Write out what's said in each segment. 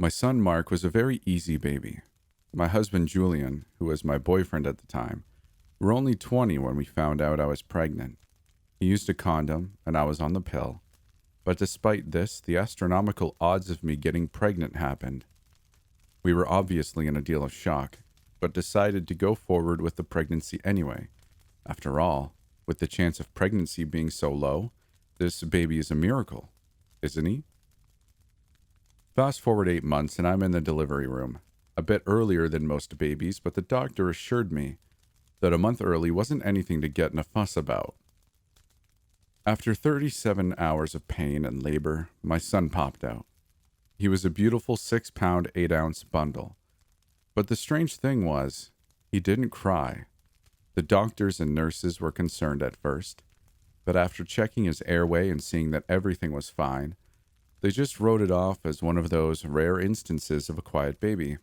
My son Mark was a very easy baby. My husband Julian, who was my boyfriend at the time, were only 20 when we found out I was pregnant. He used a condom, and I was on the pill. But despite this, the astronomical odds of me getting pregnant happened. We were obviously in a deal of shock, but decided to go forward with the pregnancy anyway. After all, with the chance of pregnancy being so low, this baby is a miracle, isn't he? Fast forward 8 months and I'm in the delivery room. A bit earlier than most babies, but the doctor assured me that a month early wasn't anything to get in a fuss about. After 37 hours of pain and labor, my son popped out. He was a beautiful 6-pound, 8-ounce bundle. But the strange thing was, he didn't cry. The doctors and nurses were concerned at first, but after checking his airway and seeing that everything was fine, they just wrote it off as one of those rare instances of a quiet baby.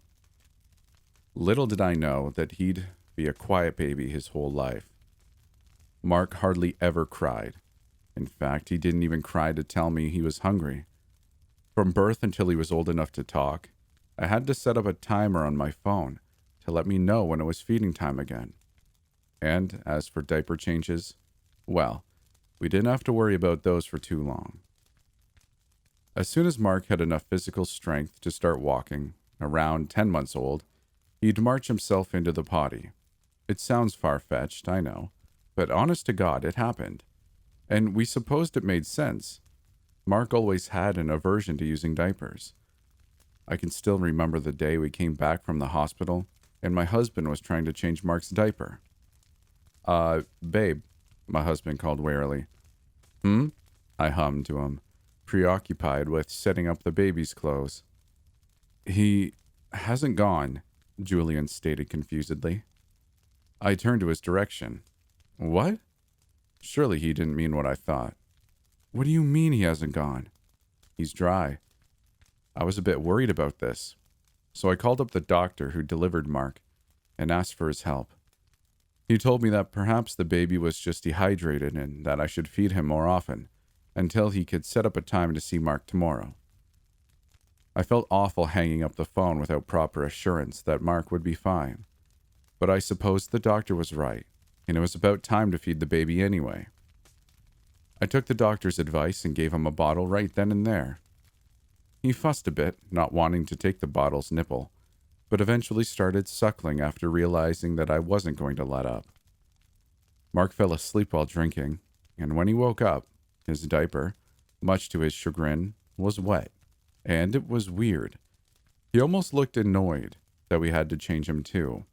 Little did I know that he'd be a quiet baby his whole life. Mark hardly ever cried. In fact, he didn't even cry to tell me he was hungry. From birth until he was old enough to talk, I had to set up a timer on my phone to let me know when it was feeding time again. And as for diaper changes, well, we didn't have to worry about those for too long. As soon as Mark had enough physical strength to start walking, around 10 months old, he'd march himself into the potty. It sounds far-fetched, I know, but honest to God, it happened. And we supposed it made sense. Mark always had an aversion to using diapers. I can still remember the day we came back from the hospital, and my husband was trying to change Mark's diaper. Babe, my husband called warily. I hummed to him, preoccupied with setting up the baby's clothes. He hasn't gone, Julian stated confusedly. I turned to his direction. What? Surely he didn't mean what I thought. What do you mean he hasn't gone? He's dry. I was a bit worried about this, so I called up the doctor who delivered Mark and asked for his help. He told me that perhaps the baby was just dehydrated and that I should feed him more often, until he could set up a time to see Mark tomorrow. I felt awful hanging up the phone without proper assurance that Mark would be fine, but I supposed the doctor was right, and it was about time to feed the baby anyway. I took the doctor's advice and gave him a bottle right then and there. He fussed a bit, not wanting to take the bottle's nipple, but eventually started suckling after realizing that I wasn't going to let up. Mark fell asleep while drinking, and when he woke up, his diaper, much to his chagrin, was wet, and it was weird. He almost looked annoyed that we had to change him too.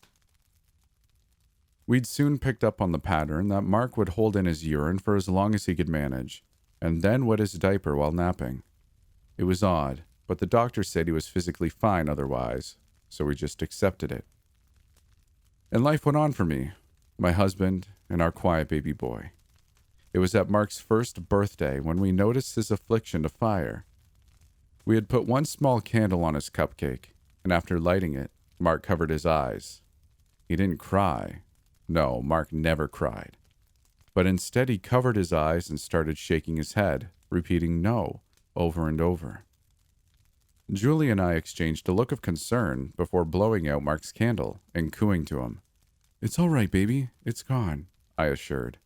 We'd soon picked up on the pattern that Mark would hold in his urine for as long as he could manage, and then wet his diaper while napping. It was odd, but the doctor said he was physically fine otherwise, so we just accepted it. And life went on for me, my husband, and our quiet baby boy. It was at Mark's first birthday when we noticed his affliction to fire. We had put one small candle on his cupcake, and after lighting it, Mark covered his eyes. He didn't cry. No, Mark never cried. But instead he covered his eyes and started shaking his head, repeating no over and over. Julie and I exchanged a look of concern before blowing out Mark's candle and cooing to him. It's all right, baby. It's gone, I assured.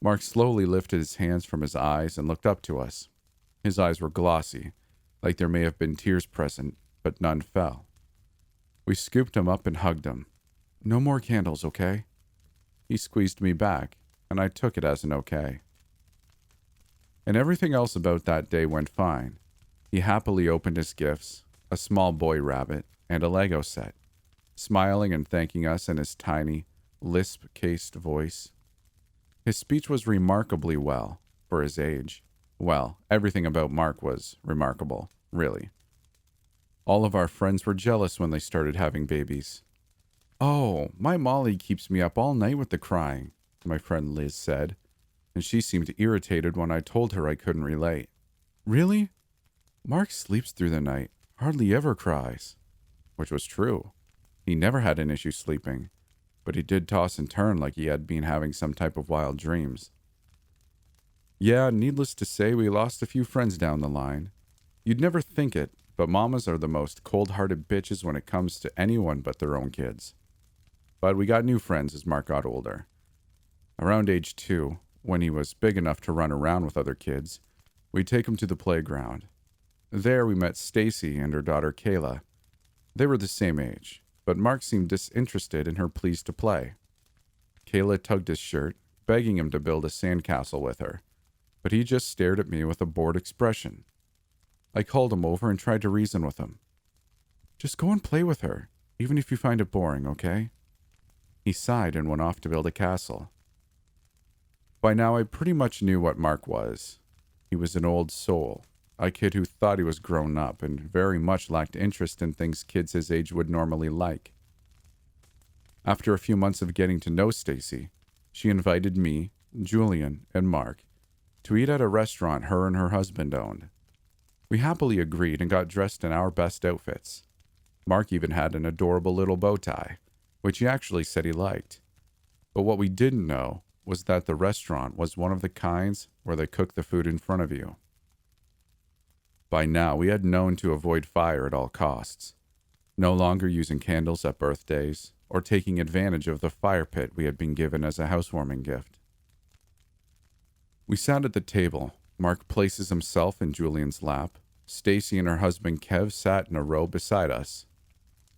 Mark slowly lifted his hands from his eyes and looked up to us. His eyes were glossy, like there may have been tears present, but none fell. We scooped him up and hugged him. No more candles, okay? He squeezed me back, and I took it as an okay. And everything else about that day went fine. He happily opened his gifts, a small boy rabbit, and a Lego set, smiling and thanking us in his tiny, lisp-cased voice. His speech was remarkably well, for his age. Well, everything about Mark was remarkable, really. All of our friends were jealous when they started having babies. Oh, my Molly keeps me up all night with the crying, my friend Liz said, and she seemed irritated when I told her I couldn't relate. Really? Mark sleeps through the night, hardly ever cries. Which was true. He never had an issue sleeping, but he did toss and turn like he had been having some type of wild dreams. Yeah, needless to say, we lost a few friends down the line. You'd never think it, but mamas are the most cold-hearted bitches when it comes to anyone but their own kids. But we got new friends as Mark got older. Around age 2, when he was big enough to run around with other kids, we'd take him to the playground. There we met Stacy and her daughter Kayla. They were the same age, but Mark seemed disinterested in her pleas to play. Kayla tugged his shirt, begging him to build a sandcastle with her, but he just stared at me with a bored expression. I called him over and tried to reason with him. Just go and play with her, even if you find it boring, okay? He sighed and went off to build a castle. By now I pretty much knew what Mark was. He was an old soul, a kid who thought he was grown up and very much lacked interest in things kids his age would normally like. After a few months of getting to know Stacy, she invited me, Julian, and Mark to eat at a restaurant her and her husband owned. We happily agreed and got dressed in our best outfits. Mark even had an adorable little bow tie, which he actually said he liked. But what we didn't know was that the restaurant was one of the kinds where they cook the food in front of you. By now, we had known to avoid fire at all costs, no longer using candles at birthdays or taking advantage of the fire pit we had been given as a housewarming gift. We sat at the table. Mark places himself in Julian's lap. Stacy and her husband Kev sat in a row beside us.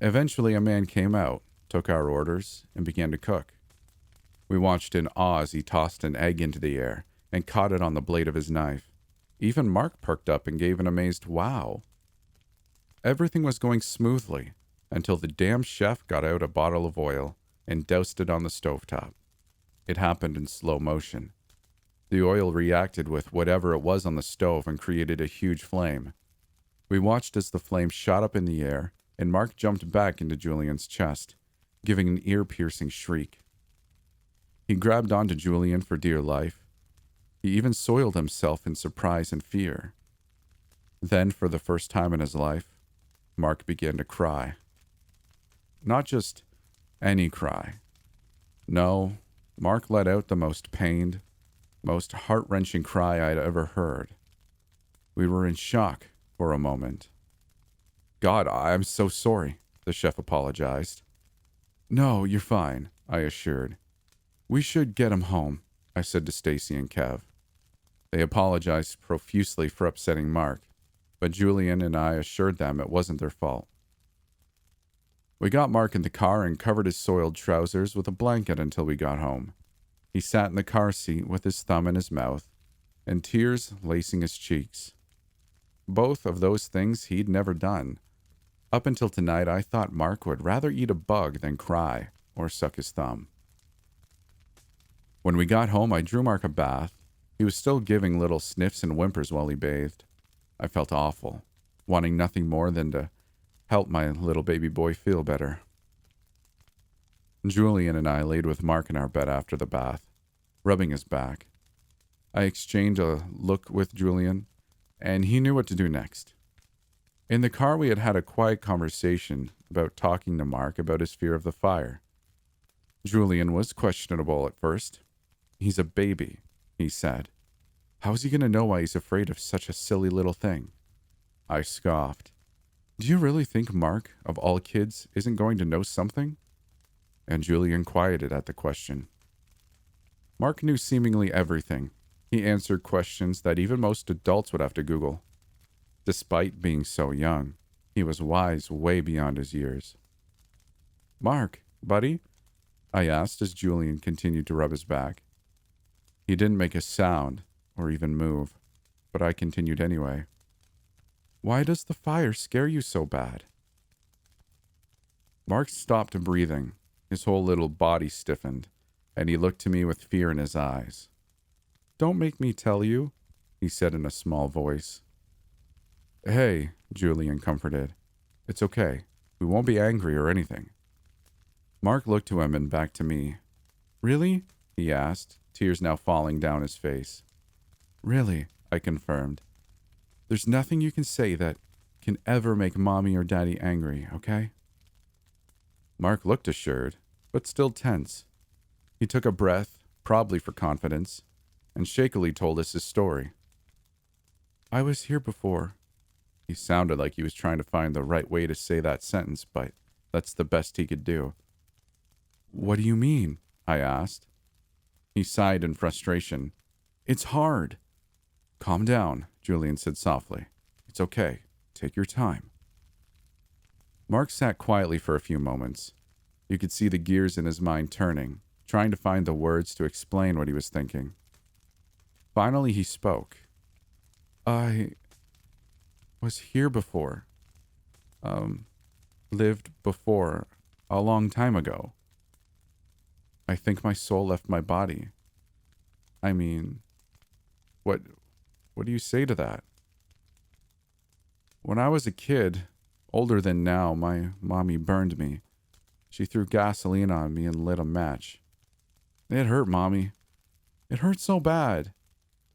Eventually, a man came out, took our orders, and began to cook. We watched in awe as he tossed an egg into the air and caught it on the blade of his knife. Even Mark perked up and gave an amazed wow. Everything was going smoothly until the damn chef got out a bottle of oil and doused it on the stovetop. It happened in slow motion. The oil reacted with whatever it was on the stove and created a huge flame. We watched as the flame shot up in the air, and Mark jumped back into Julian's chest, giving an ear-piercing shriek. He grabbed onto Julian for dear life. He even soiled himself in surprise and fear. Then, for the first time in his life, Mark began to cry. Not just any cry. No, Mark let out the most pained, most heart-wrenching cry I'd ever heard. We were in shock for a moment. God, I'm so sorry, the chef apologized. No, you're fine, I assured. We should get him home, I said to Stacy and Kev. They apologized profusely for upsetting Mark, but Julian and I assured them it wasn't their fault. We got Mark in the car and covered his soiled trousers with a blanket until we got home. He sat in the car seat with his thumb in his mouth and tears lacing his cheeks. Both of those things he'd never done. Up until tonight, I thought Mark would rather eat a bug than cry or suck his thumb. When we got home, I drew Mark a bath. He was still giving little sniffs and whimpers while he bathed. I felt awful, wanting nothing more than to help my little baby boy feel better. Julian and I laid with Mark in our bed after the bath, rubbing his back. I exchanged a look with Julian, and he knew what to do next. In the car, we had had a quiet conversation about talking to Mark about his fear of the fire. Julian was questionable at first. He's a baby, he said. How is he going to know why he's afraid of such a silly little thing? I scoffed. Do you really think Mark, of all kids, isn't going to know something? And Julian quieted at the question. Mark knew seemingly everything. He answered questions that even most adults would have to Google. Despite being so young, he was wise way beyond his years. Mark, buddy? I asked as Julian continued to rub his back. He didn't make a sound or even move, but I continued anyway. Why does the fire scare you so bad? Mark stopped breathing. His whole little body stiffened, and he looked to me with fear in his eyes. Don't make me tell you, he said in a small voice. Hey, Julian comforted. It's okay. We won't be angry or anything. Mark looked to him and back to me. Really? He asked, tears now falling down his face. Really, I confirmed. There's nothing you can say that can ever make Mommy or Daddy angry, okay? Mark looked assured, but still tense. He took a breath, probably for confidence, and shakily told us his story. I was here before. He sounded like he was trying to find the right way to say that sentence, but that's the best he could do. What do you mean? I asked. He sighed in frustration. It's hard. Calm down, Julian said softly. It's okay. Take your time. Mark sat quietly for a few moments. You could see the gears in his mind turning, trying to find the words to explain what he was thinking. Finally, he spoke. I was here before. Lived before, a long time ago. I think my soul left my body. I mean, what do you say to that? When I was a kid, older than now, my mommy burned me. She threw gasoline on me and lit a match. It hurt, Mommy. It hurt so bad.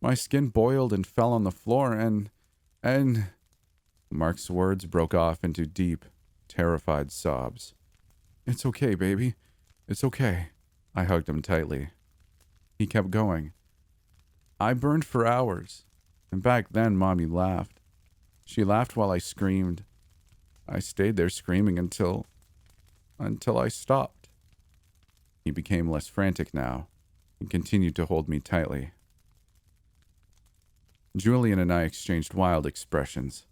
My skin boiled and fell on the floor and... Mark's words broke off into deep, terrified sobs. It's okay, baby. It's okay. I hugged him tightly. He kept going. I burned for hours, and back then Mommy laughed. She laughed while I screamed. I stayed there screaming until I stopped. He became less frantic now and continued to hold me tightly. Julian and I exchanged wild expressions.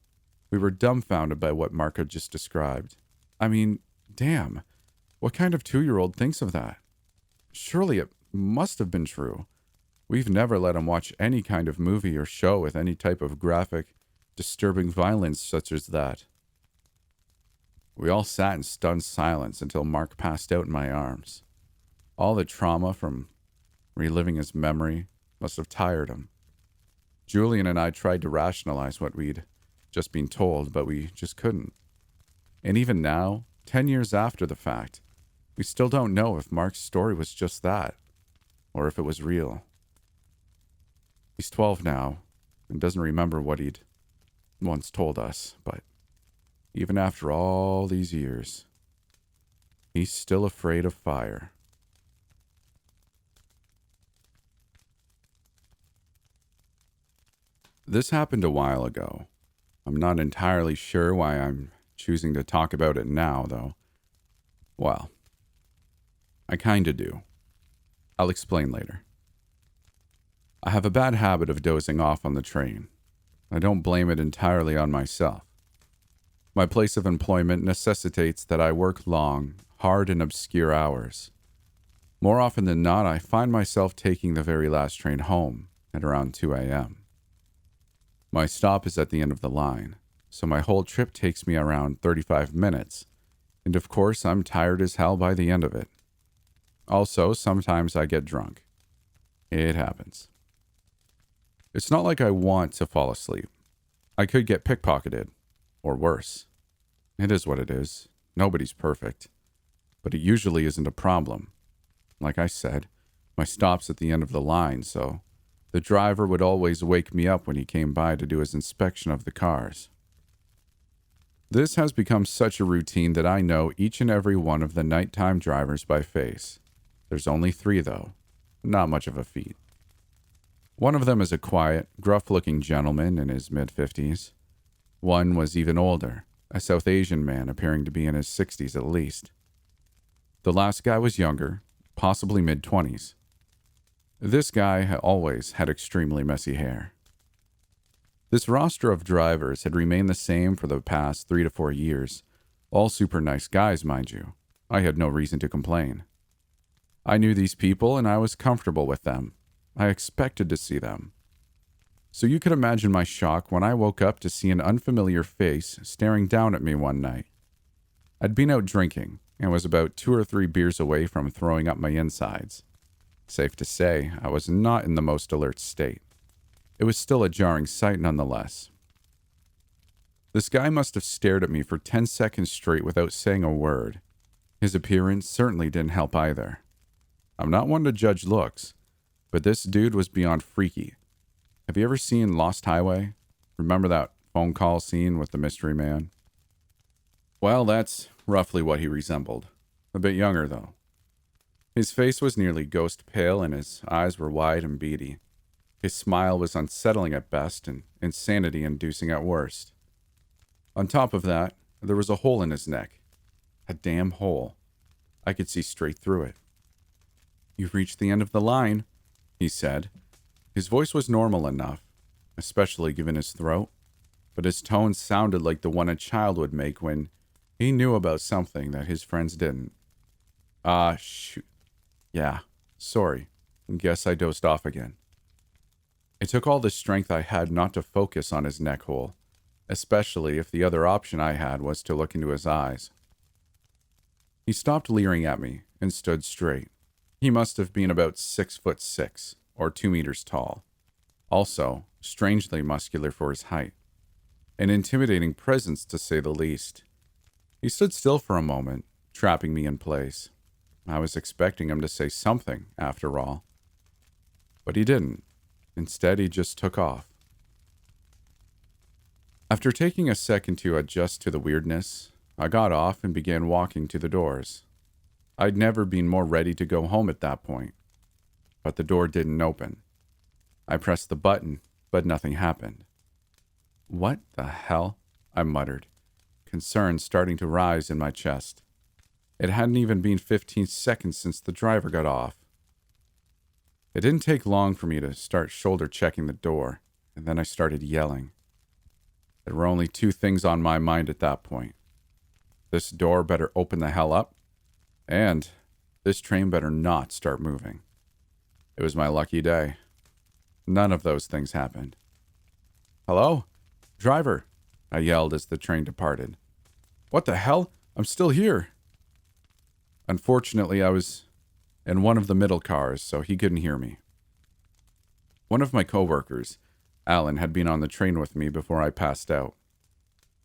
We were dumbfounded by what Mark had just described. I mean, damn, what kind of 2-year-old thinks of that? Surely it must have been true. We've never let him watch any kind of movie or show with any type of graphic, disturbing violence such as that. We all sat in stunned silence until Mark passed out in my arms. All the trauma from reliving his memory must have tired him. Julian and I tried to rationalize what we'd just been told, but we just couldn't. And even now, 10 years after the fact, we still don't know if Mark's story was just that, or if it was real. He's 12 now, and doesn't remember what he'd once told us, but even after all these years, he's still afraid of fire. This happened a while ago. I'm not entirely sure why I'm choosing to talk about it now, though. Well, I kinda do. I'll explain later. I have a bad habit of dozing off on the train. I don't blame it entirely on myself. My place of employment necessitates that I work long, hard and obscure hours. More often than not, I find myself taking the very last train home at around 2 a.m. My stop is at the end of the line, so my whole trip takes me around 35 minutes, and of course I'm tired as hell by the end of it. Also, sometimes I get drunk. It happens. It's not like I want to fall asleep. I could get pickpocketed, or worse. It is what it is. Nobody's perfect. But it usually isn't a problem. Like I said, my stop's at the end of the line, so the driver would always wake me up when he came by to do his inspection of the cars. This has become such a routine that I know each and every one of the nighttime drivers by face. There's only 3, though. Not much of a feat. One of them is a quiet, gruff-looking gentleman in his mid-50s. One was even older, a South Asian man appearing to be in his 60s at least. The last guy was younger, possibly mid-20s. This guy had always had extremely messy hair. This roster of drivers had remained the same for the past 3 to 4 years. All super nice guys, mind you. I had no reason to complain. I knew these people and I was comfortable with them. I expected to see them. So you could imagine my shock when I woke up to see an unfamiliar face staring down at me one night. I'd been out drinking and was about 2 or 3 beers away from throwing up my insides. Safe to say, I was not in the most alert state. It was still a jarring sight nonetheless. This guy must have stared at me for 10 seconds straight without saying a word. His appearance certainly didn't help either. I'm not one to judge looks, but this dude was beyond freaky. Have you ever seen Lost Highway? Remember that phone call scene with the mystery man? Well, that's roughly what he resembled. A bit younger, though. His face was nearly ghost pale and his eyes were wide and beady. His smile was unsettling at best and insanity-inducing at worst. On top of that, there was a hole in his neck. A damn hole. I could see straight through it. "You've reached the end of the line," he said. His voice was normal enough, especially given his throat, but his tone sounded like the one a child would make when he knew about something that his friends didn't. Shoot. Yeah, sorry. Guess I dozed off again." It took all the strength I had not to focus on his neck hole, especially if the other option I had was to look into his eyes. He stopped leering at me and stood straight. He must have been about 6'6" or 2 meters tall. Also, strangely muscular for his height. An intimidating presence, to say the least. He stood still for a moment, trapping me in place. I was expecting him to say something, after all. But he didn't. Instead, he just took off. After taking a second to adjust to the weirdness, I got off and began walking to the doors. I'd never been more ready to go home at that point. But the door didn't open. I pressed the button, but nothing happened. "What the hell?" I muttered, concern starting to rise in my chest. It hadn't even been 15 seconds since the driver got off. It didn't take long for me to start shoulder checking the door, and then I started yelling. There were only two things on my mind at that point. This door better open the hell up, and this train better not start moving. It was my lucky day. None of those things happened. "Hello? Driver," I yelled as the train departed. "What the hell? I'm still here." Unfortunately, I was in one of the middle cars, so he couldn't hear me. One of my coworkers, Alan, had been on the train with me before I passed out.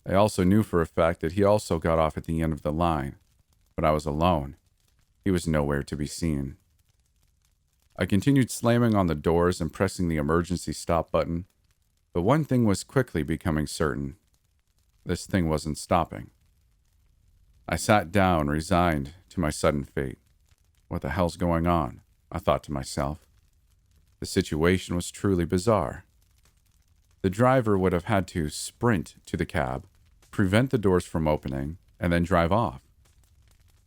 I also knew for a fact that he also got off at the end of the line, but I was alone. He was nowhere to be seen. I continued slamming on the doors and pressing the emergency stop button, but one thing was quickly becoming certain. This thing wasn't stopping. I sat down, resigned to my sudden fate. What the hell's going on? I thought to myself. The situation was truly bizarre. The driver would have had to sprint to the cab, prevent the doors from opening, and then drive off.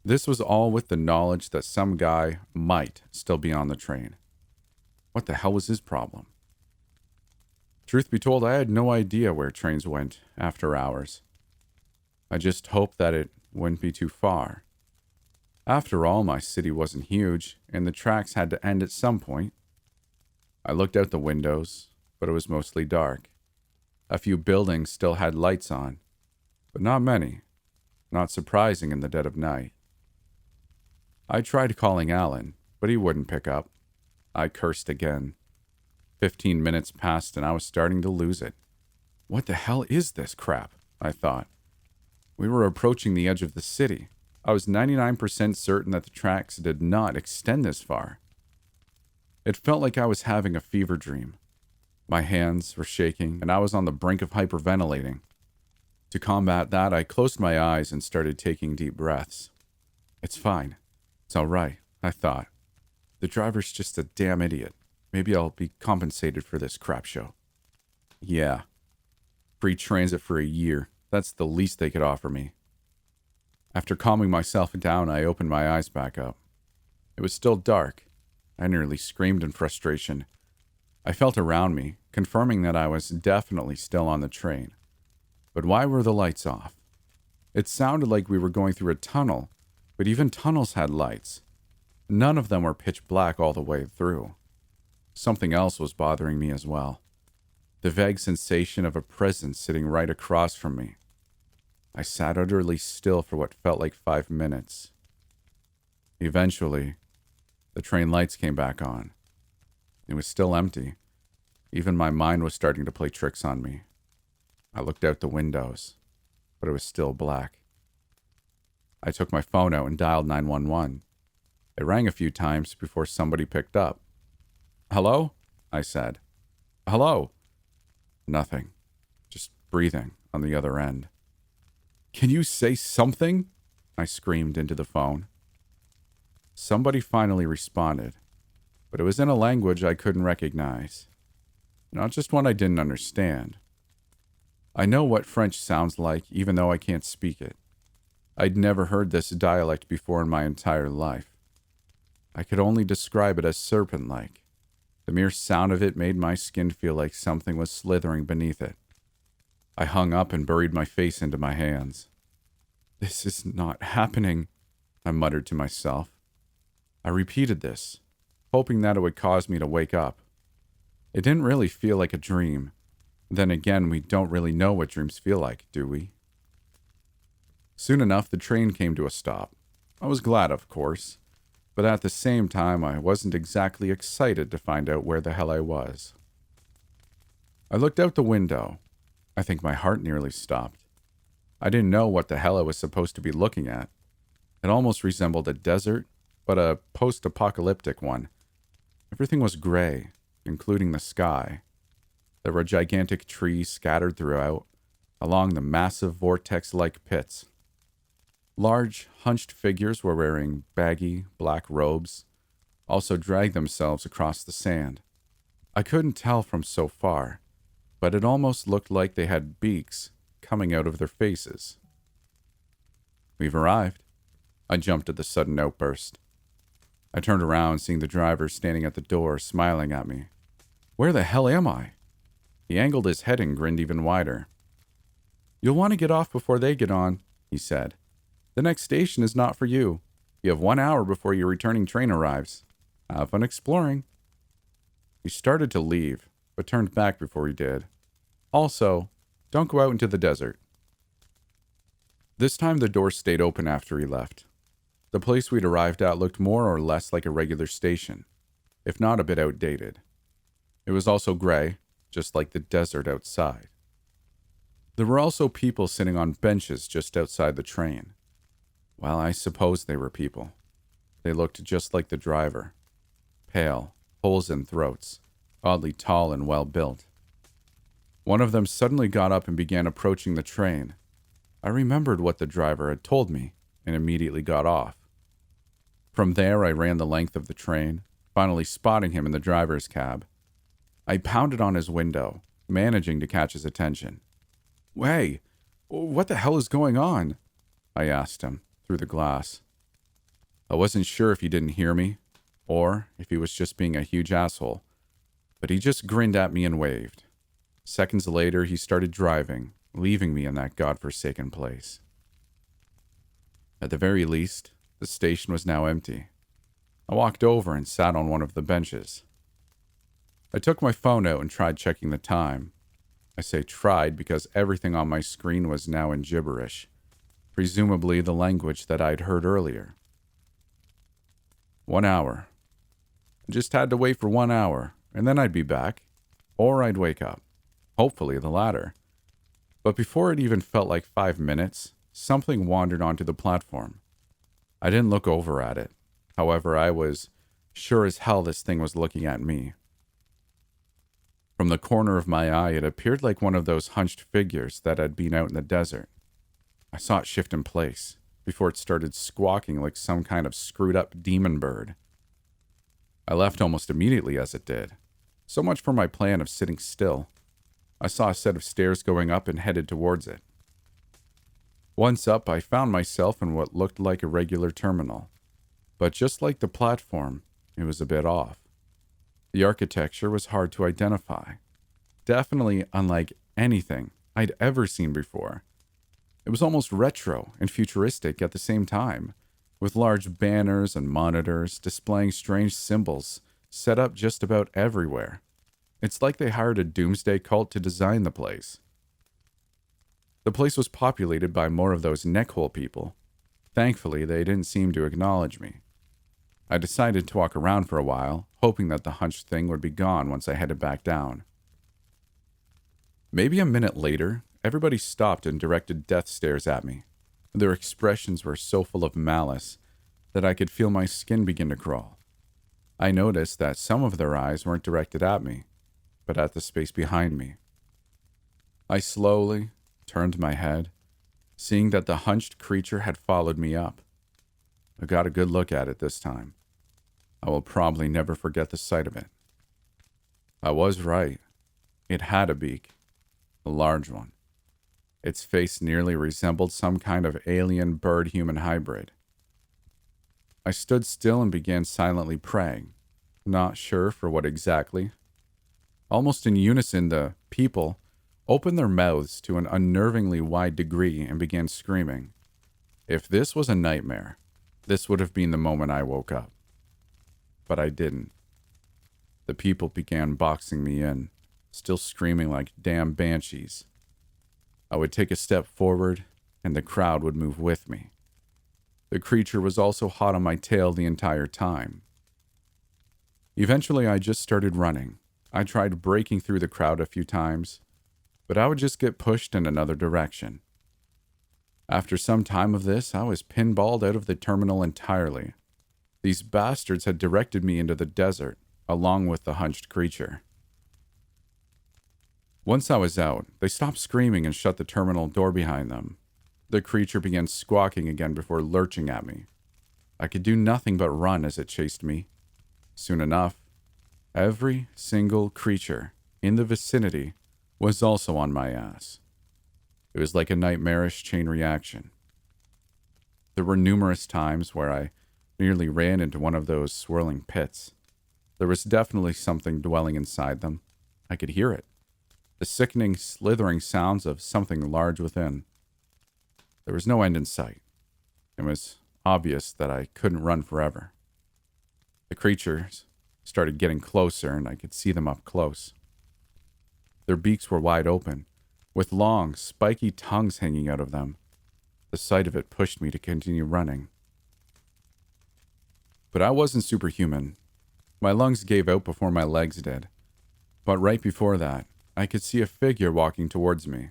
This was all with the knowledge that some guy might still be on the train. What the hell was his problem? Truth be told, I had no idea where trains went after hours. I just hoped that it wouldn't be too far. After all, my city wasn't huge, and the tracks had to end at some point. I looked out the windows, but it was mostly dark. A few buildings still had lights on, but not many. Not surprising in the dead of night. I tried calling Alan, but he wouldn't pick up. I cursed again. 15 minutes passed and I was starting to lose it. What the hell is this crap? I thought. We were approaching the edge of the city. I was 99% certain that the tracks did not extend this far. It felt like I was having a fever dream. My hands were shaking and I was on the brink of hyperventilating. To combat that, I closed my eyes and started taking deep breaths. It's fine. It's all right, I thought. The driver's just a damn idiot. Maybe I'll be compensated for this crap show. Yeah. Free transit for a year. That's the least they could offer me. After calming myself down, I opened my eyes back up. It was still dark. I nearly screamed in frustration. I felt around me, confirming that I was definitely still on the train. But why were the lights off? It sounded like we were going through a tunnel, but even tunnels had lights. None of them were pitch black all the way through. Something else was bothering me as well. The vague sensation of a presence sitting right across from me. I sat utterly still for what felt like 5 minutes. Eventually, the train lights came back on. It was still empty. Even my mind was starting to play tricks on me. I looked out the windows, but it was still black. I took my phone out and dialed 911. It rang a few times before somebody picked up. "Hello?" I said. "Hello?" Nothing. Just breathing on the other end. "Can you say something?" I screamed into the phone. Somebody finally responded, but it was in a language I couldn't recognize. Not just one I didn't understand. I know what French sounds like, even though I can't speak it. I'd never heard this dialect before in my entire life. I could only describe it as serpent-like. The mere sound of it made my skin feel like something was slithering beneath it. I hung up and buried my face into my hands. "This is not happening," I muttered to myself. I repeated this, hoping that it would cause me to wake up. It didn't really feel like a dream. Then again, we don't really know what dreams feel like, do we? Soon enough, the train came to a stop. I was glad, of course, but at the same time, I wasn't exactly excited to find out where the hell I was. I looked out the window. I think my heart nearly stopped. I didn't know what the hell I was supposed to be looking at. It almost resembled a desert, but a post-apocalyptic one. Everything was gray, including the sky. There were gigantic trees scattered throughout, along the massive vortex-like pits. Large, hunched figures were wearing baggy, black robes, also dragged themselves across the sand. I couldn't tell from so far, but it almost looked like they had beaks coming out of their faces. "We've arrived." I jumped at the sudden outburst. I turned around, seeing the driver standing at the door, smiling at me. "Where the hell am I?" He angled his head and grinned even wider. "You'll want to get off before they get on," he said. "The next station is not for you. You have 1 hour before your returning train arrives. Have fun exploring." He started to leave, but turned back before he did. "Also, don't go out into the desert." This time the door stayed open after he left. The place we'd arrived at looked more or less like a regular station, if not a bit outdated. It was also gray, just like the desert outside. There were also people sitting on benches just outside the train. Well, I suppose they were people. They looked just like the driver. Pale, holes in throats, oddly tall and well-built. One of them suddenly got up and began approaching the train. I remembered what the driver had told me and immediately got off. From there, I ran the length of the train, finally spotting him in the driver's cab. I pounded on his window, managing to catch his attention. "Hey, what the hell is going on?" I asked him through the glass. I wasn't sure if he didn't hear me, or if he was just being a huge asshole, but he just grinned at me and waved. Seconds later, he started driving, leaving me in that godforsaken place. At the very least, the station was now empty. I walked over and sat on one of the benches. I took my phone out and tried checking the time. I say tried because everything on my screen was now in gibberish, presumably the language that I'd heard earlier. 1 hour. I just had to wait for 1 hour, and then I'd be back, or I'd wake up. Hopefully the latter. But before it even felt like 5 minutes, something wandered onto the platform. I didn't look over at it. However, I was sure as hell this thing was looking at me. From the corner of my eye, it appeared like one of those hunched figures that had been out in the desert. I saw it shift in place before it started squawking like some kind of screwed-up demon bird. I left almost immediately as it did. So much for my plan of sitting still. I saw a set of stairs going up and headed towards it. Once up, I found myself in what looked like a regular terminal. But just like the platform, it was a bit off. The architecture was hard to identify. Definitely unlike anything I'd ever seen before. It was almost retro and futuristic at the same time, with large banners and monitors displaying strange symbols set up just about everywhere. It's like they hired a doomsday cult to design the place. The place was populated by more of those neckhole people. Thankfully, they didn't seem to acknowledge me. I decided to walk around for a while, hoping that the hunched thing would be gone once I headed back down. Maybe a minute later, everybody stopped and directed death stares at me. Their expressions were so full of malice that I could feel my skin begin to crawl. I noticed that some of their eyes weren't directed at me, but at the space behind me. I slowly turned my head, seeing that the hunched creature had followed me up. I got a good look at it this time. I will probably never forget the sight of it. I was right. It had a beak, a large one. Its face nearly resembled some kind of alien bird-human hybrid. I stood still and began silently praying, not sure for what exactly. Almost in unison, the people opened their mouths to an unnervingly wide degree and began screaming. If this was a nightmare, this would have been the moment I woke up. But I didn't. The people began boxing me in, still screaming like damn banshees. I would take a step forward, and the crowd would move with me. The creature was also hot on my tail the entire time. Eventually, I just started running. I tried breaking through the crowd a few times, but I would just get pushed in another direction. After some time of this, I was pinballed out of the terminal entirely. These bastards had directed me into the desert, along with the hunched creature. Once I was out, they stopped screaming and shut the terminal door behind them. The creature began squawking again before lurching at me. I could do nothing but run as it chased me. Soon enough, every single creature in the vicinity was also on my ass. It was like a nightmarish chain reaction. There were numerous times where I nearly ran into one of those swirling pits. There was definitely something dwelling inside them. I could hear it. The sickening, slithering sounds of something large within. There was no end in sight. It was obvious that I couldn't run forever. The creatures started getting closer, and I could see them up close. Their beaks were wide open, with long, spiky tongues hanging out of them. The sight of it pushed me to continue running. But I wasn't superhuman. My lungs gave out before my legs did. But right before that, I could see a figure walking towards me.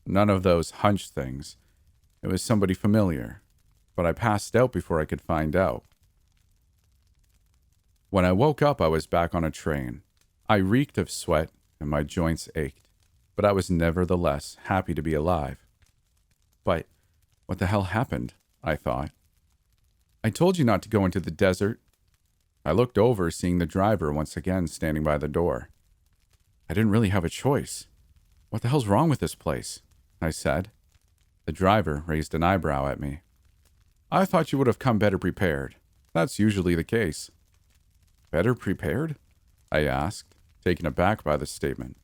None of those hunched things. It was somebody familiar, but I passed out before I could find out. When I woke up, I was back on a train. I reeked of sweat and my joints ached, but I was nevertheless happy to be alive. But what the hell happened? I thought. I told you not to go into the desert. I looked over, seeing the driver once again standing by the door. I didn't really have a choice. What the hell's wrong with this place? I said. The driver raised an eyebrow at me. I thought you would have come better prepared. That's usually the case. Better prepared? I asked, taken aback by the statement.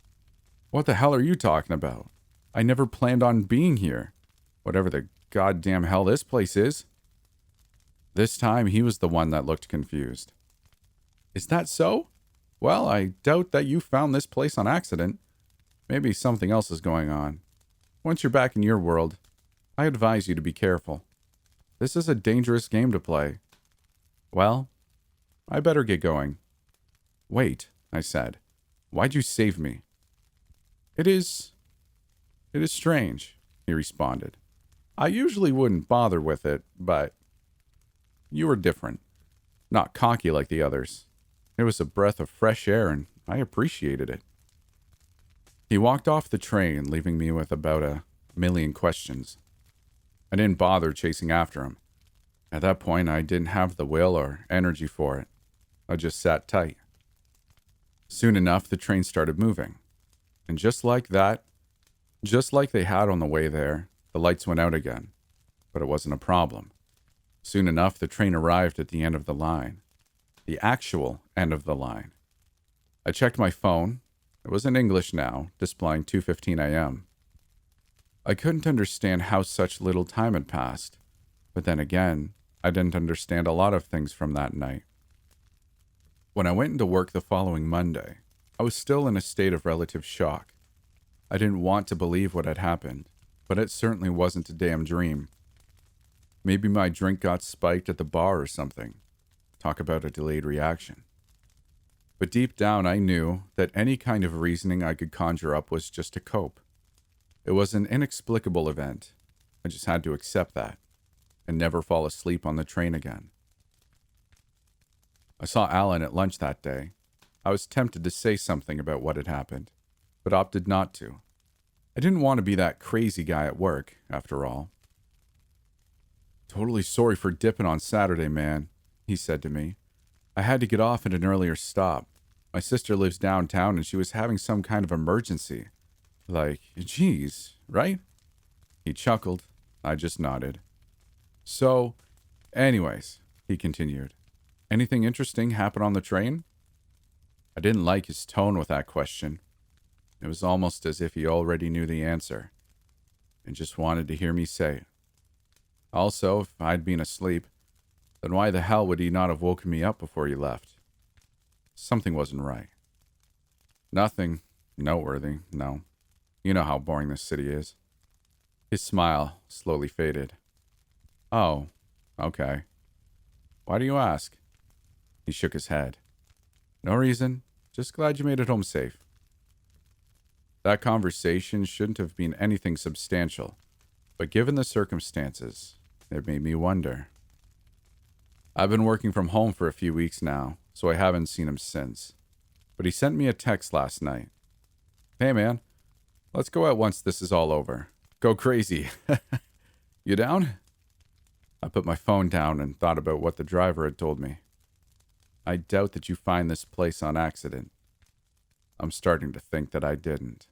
What the hell are you talking about? I never planned on being here. Whatever the goddamn hell this place is. This time he was the one that looked confused. Is that so? Well, I doubt that you found this place on accident. Maybe something else is going on. Once you're back in your world, I advise you to be careful. This is a dangerous game to play. Well, I better get going. Wait, I said. Why'd you save me? It is strange, he responded. I usually wouldn't bother with it, but you were different. Not cocky like the others. It was a breath of fresh air, and I appreciated it. He walked off the train, leaving me with about 1,000,000 questions. I didn't bother chasing after him. At that point, I didn't have the will or energy for it. I just sat tight. Soon enough, the train started moving. And just like that, just like they had on the way there, the lights went out again. But it wasn't a problem. Soon enough, the train arrived at the end of the line. The actual end of the line. I checked my phone. It was in English now, displaying 2:15 a.m. I couldn't understand how such little time had passed. But then again, I didn't understand a lot of things from that night. When I went into work the following Monday, I was still in a state of relative shock. I didn't want to believe what had happened, but it certainly wasn't a damn dream. Maybe my drink got spiked at the bar or something. Talk about a delayed reaction. But deep down, I knew that any kind of reasoning I could conjure up was just to cope. It was an inexplicable event. I just had to accept that and never fall asleep on the train again. I saw Alan at lunch that day. I was tempted to say something about what had happened, but opted not to. I didn't want to be that crazy guy at work, after all. Totally sorry for dipping on Saturday, man, he said to me. I had to get off at an earlier stop. My sister lives downtown and she was having some kind of emergency. Like, geez, right? He chuckled. I just nodded. So, anyways, he continued, anything interesting happen on the train? I didn't like his tone with that question. It was almost as if he already knew the answer and just wanted to hear me say it. Also, if I'd been asleep, then why the hell would he not have woken me up before he left? Something wasn't right. Nothing noteworthy, no. You know how boring this city is. His smile slowly faded. Oh, okay. Why do you ask? He shook his head. No reason. Just glad you made it home safe. That conversation shouldn't have been anything substantial, but given the circumstances, it made me wonder. I've been working from home for a few weeks now, so I haven't seen him since. But he sent me a text last night. Hey man, let's go out once this is all over. Go crazy. You down? I put my phone down and thought about what the driver had told me. I doubt that you find this place on accident. I'm starting to think that I didn't.